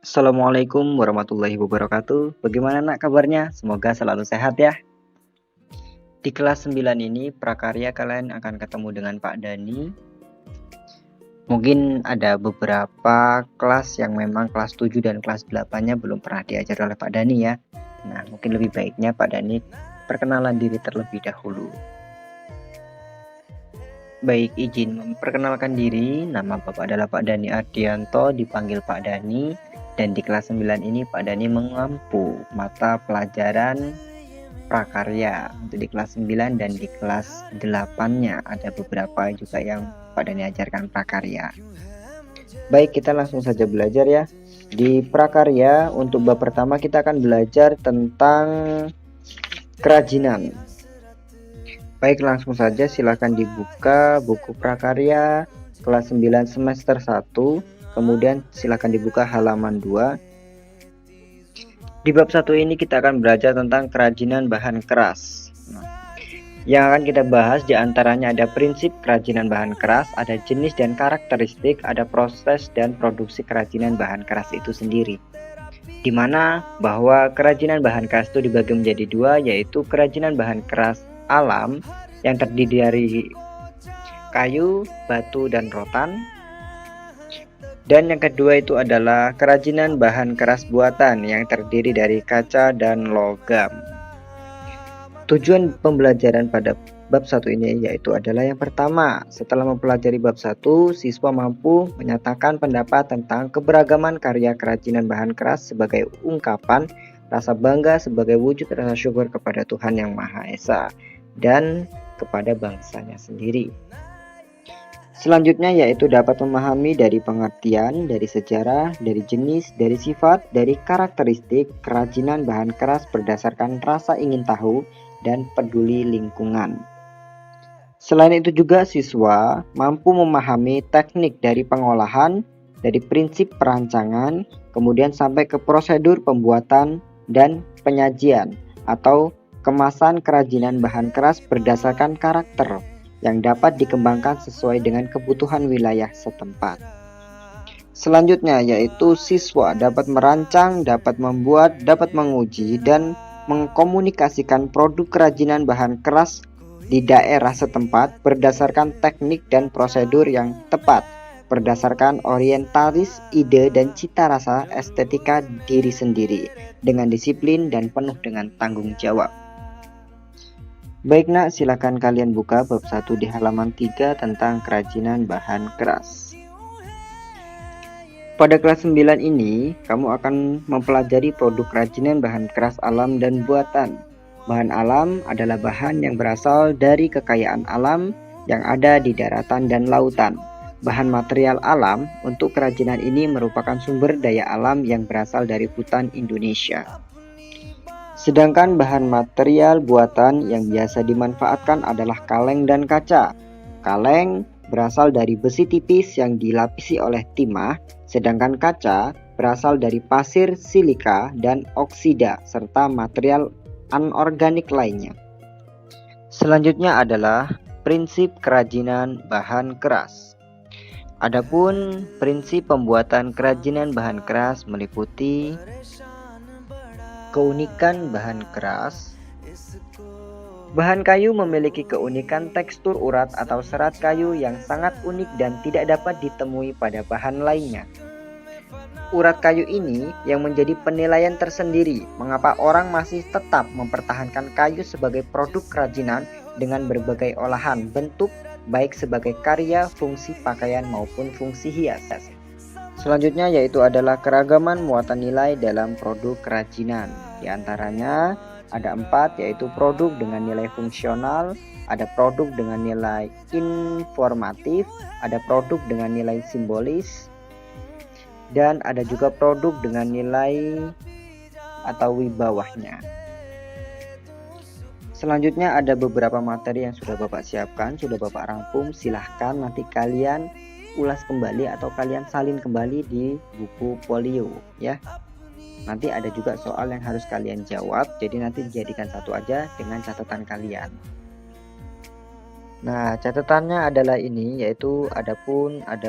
Assalamualaikum warahmatullahi wabarakatuh. Bagaimana nak kabarnya? Semoga selalu sehat ya. Di kelas 9 ini prakarya kalian akan ketemu dengan Pak Dani. Mungkin ada beberapa kelas yang memang kelas 7 dan kelas 8-nya belum pernah diajar oleh Pak Dani ya. Nah, mungkin lebih baiknya Pak Dani perkenalan diri terlebih dahulu. Baik, izin memperkenalkan diri. Nama Bapak adalah Pak Dani Ardianto, dipanggil Pak Dani. Dan di kelas 9 ini Pak Dani mengampu mata pelajaran prakarya untuk di kelas 9, dan di kelas 8-nya ada beberapa juga yang Pak Dani ajarkan prakarya. Baik, kita langsung saja belajar ya. Di prakarya untuk bab pertama kita akan belajar tentang kerajinan. Baik, langsung saja silakan dibuka buku prakarya kelas 9 semester 1. Kemudian silakan dibuka halaman 2. Di bab 1 ini kita akan belajar tentang kerajinan bahan keras. Yang akan kita bahas diantaranya ada prinsip kerajinan bahan keras, ada jenis dan karakteristik, ada proses dan produksi kerajinan bahan keras itu sendiri. Dimana bahwa kerajinan bahan keras itu dibagi menjadi dua, yaitu kerajinan bahan keras alam yang terdiri dari kayu, batu, dan rotan. Dan yang kedua itu adalah kerajinan bahan keras buatan yang terdiri dari kaca dan logam. Tujuan pembelajaran pada bab 1 ini yaitu adalah yang pertama, setelah mempelajari bab 1, siswa mampu menyatakan pendapat tentang keberagaman karya kerajinan bahan keras sebagai ungkapan rasa bangga sebagai wujud rasa syukur kepada Tuhan Yang Maha Esa dan kepada bangsanya sendiri. Selanjutnya yaitu dapat memahami dari pengertian, dari sejarah, dari jenis, dari sifat, dari karakteristik kerajinan bahan keras berdasarkan rasa ingin tahu dan peduli lingkungan. Selain itu juga siswa mampu memahami teknik dari pengolahan, dari prinsip perancangan, kemudian sampai ke prosedur pembuatan dan penyajian atau kemasan kerajinan bahan keras berdasarkan karakter yang dapat dikembangkan sesuai dengan kebutuhan wilayah setempat. Selanjutnya yaitu siswa dapat merancang, dapat membuat, dapat menguji, dan mengkomunikasikan produk kerajinan bahan keras di daerah setempat berdasarkan teknik dan prosedur yang tepat, berdasarkan orientalis, ide, dan cita rasa estetika diri sendiri, dengan disiplin dan penuh dengan tanggung jawab. Baik nak, silakan kalian buka bab 1 di halaman 3 tentang kerajinan bahan keras. Pada kelas 9 ini, kamu akan mempelajari produk kerajinan bahan keras alam dan buatan. Bahan alam adalah bahan yang berasal dari kekayaan alam yang ada di daratan dan lautan. Bahan material alam untuk kerajinan ini merupakan sumber daya alam yang berasal dari hutan Indonesia. Sedangkan bahan material buatan yang biasa dimanfaatkan adalah kaleng dan kaca. Kaleng berasal dari besi tipis yang dilapisi oleh timah, sedangkan kaca berasal dari pasir, silika, dan oksida, serta material anorganik lainnya. Selanjutnya adalah prinsip kerajinan bahan keras. Adapun prinsip pembuatan kerajinan bahan keras meliputi keunikan bahan keras. Bahan kayu memiliki keunikan tekstur urat atau serat kayu yang sangat unik dan tidak dapat ditemui pada bahan lainnya. Urat kayu ini yang menjadi penilaian tersendiri mengapa orang masih tetap mempertahankan kayu sebagai produk kerajinan dengan berbagai olahan bentuk, baik sebagai karya, fungsi pakaian maupun fungsi hias. Selanjutnya yaitu adalah keragaman muatan nilai dalam produk kerajinan. Di antaranya ada 4, yaitu produk dengan nilai fungsional, ada produk dengan nilai informatif, ada produk dengan nilai simbolis, dan ada juga produk dengan nilai atau wibawahnya. Selanjutnya ada beberapa materi yang sudah Bapak siapkan, sudah Bapak rangkum. Silahkan nanti kalian ulas kembali atau kalian salin kembali di buku folio ya. Nanti ada juga soal yang harus kalian jawab, jadi nanti dijadikan satu aja dengan catatan kalian. Nah, catatannya adalah ini, yaitu ada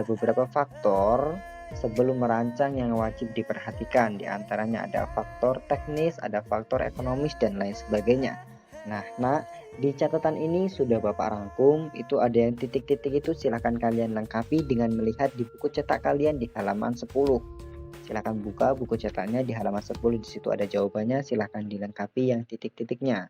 beberapa faktor sebelum merancang yang wajib diperhatikan. Di antaranya ada faktor teknis, ada faktor ekonomis, dan lain sebagainya. Nah, di catatan ini sudah Bapak rangkum, itu ada yang titik-titik itu silahkan kalian lengkapi dengan melihat di buku cetak kalian di halaman 10. Silahkan buka buku cetaknya di halaman 10, di situ ada jawabannya, silahkan dilengkapi yang titik-titiknya.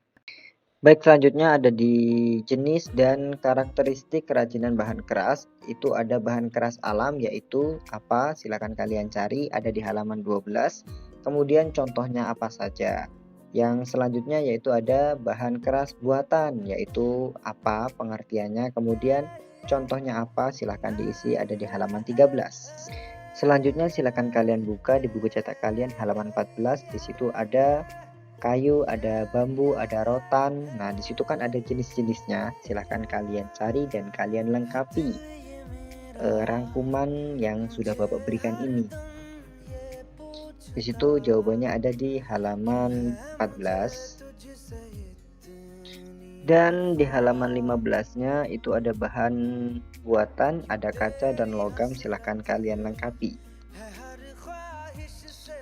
Baik, selanjutnya ada di jenis dan karakteristik kerajinan bahan keras. Itu ada bahan keras alam, yaitu apa? Silahkan kalian cari, ada di halaman 12. Kemudian contohnya apa saja. Yang selanjutnya yaitu ada bahan keras buatan, yaitu apa pengertiannya. Kemudian contohnya apa, silahkan diisi, ada di halaman 13. Selanjutnya silahkan kalian buka di buku cetak kalian halaman 14. Di situ ada kayu, ada bambu, ada rotan. Nah, di situ kan ada jenis-jenisnya. Silahkan kalian cari dan kalian lengkapi rangkuman yang sudah Bapak berikan ini. Di situ jawabannya ada di halaman 14. Dan di halaman 15-nya itu ada bahan buatan, ada kaca dan logam, silahkan kalian lengkapi.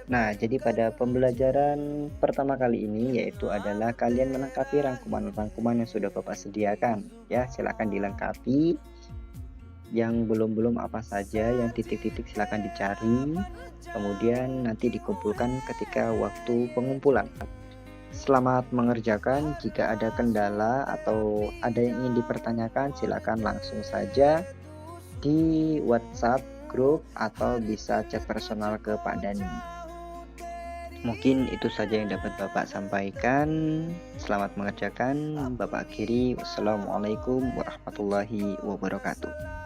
Nah, jadi pada pembelajaran pertama kali ini yaitu adalah kalian melengkapi rangkuman-rangkuman yang sudah Bapak sediakan. Ya, silahkan dilengkapi. Yang belum apa saja, yang titik-titik silahkan dicari. Kemudian nanti dikumpulkan ketika waktu pengumpulan. Selamat mengerjakan. Jika ada kendala atau ada yang ingin dipertanyakan, silakan langsung saja di WhatsApp grup atau bisa chat personal ke Pak Dani. Mungkin itu saja yang dapat Bapak sampaikan. Selamat mengerjakan. Bapak akhiri. Wassalamualaikum warahmatullahi wabarakatuh.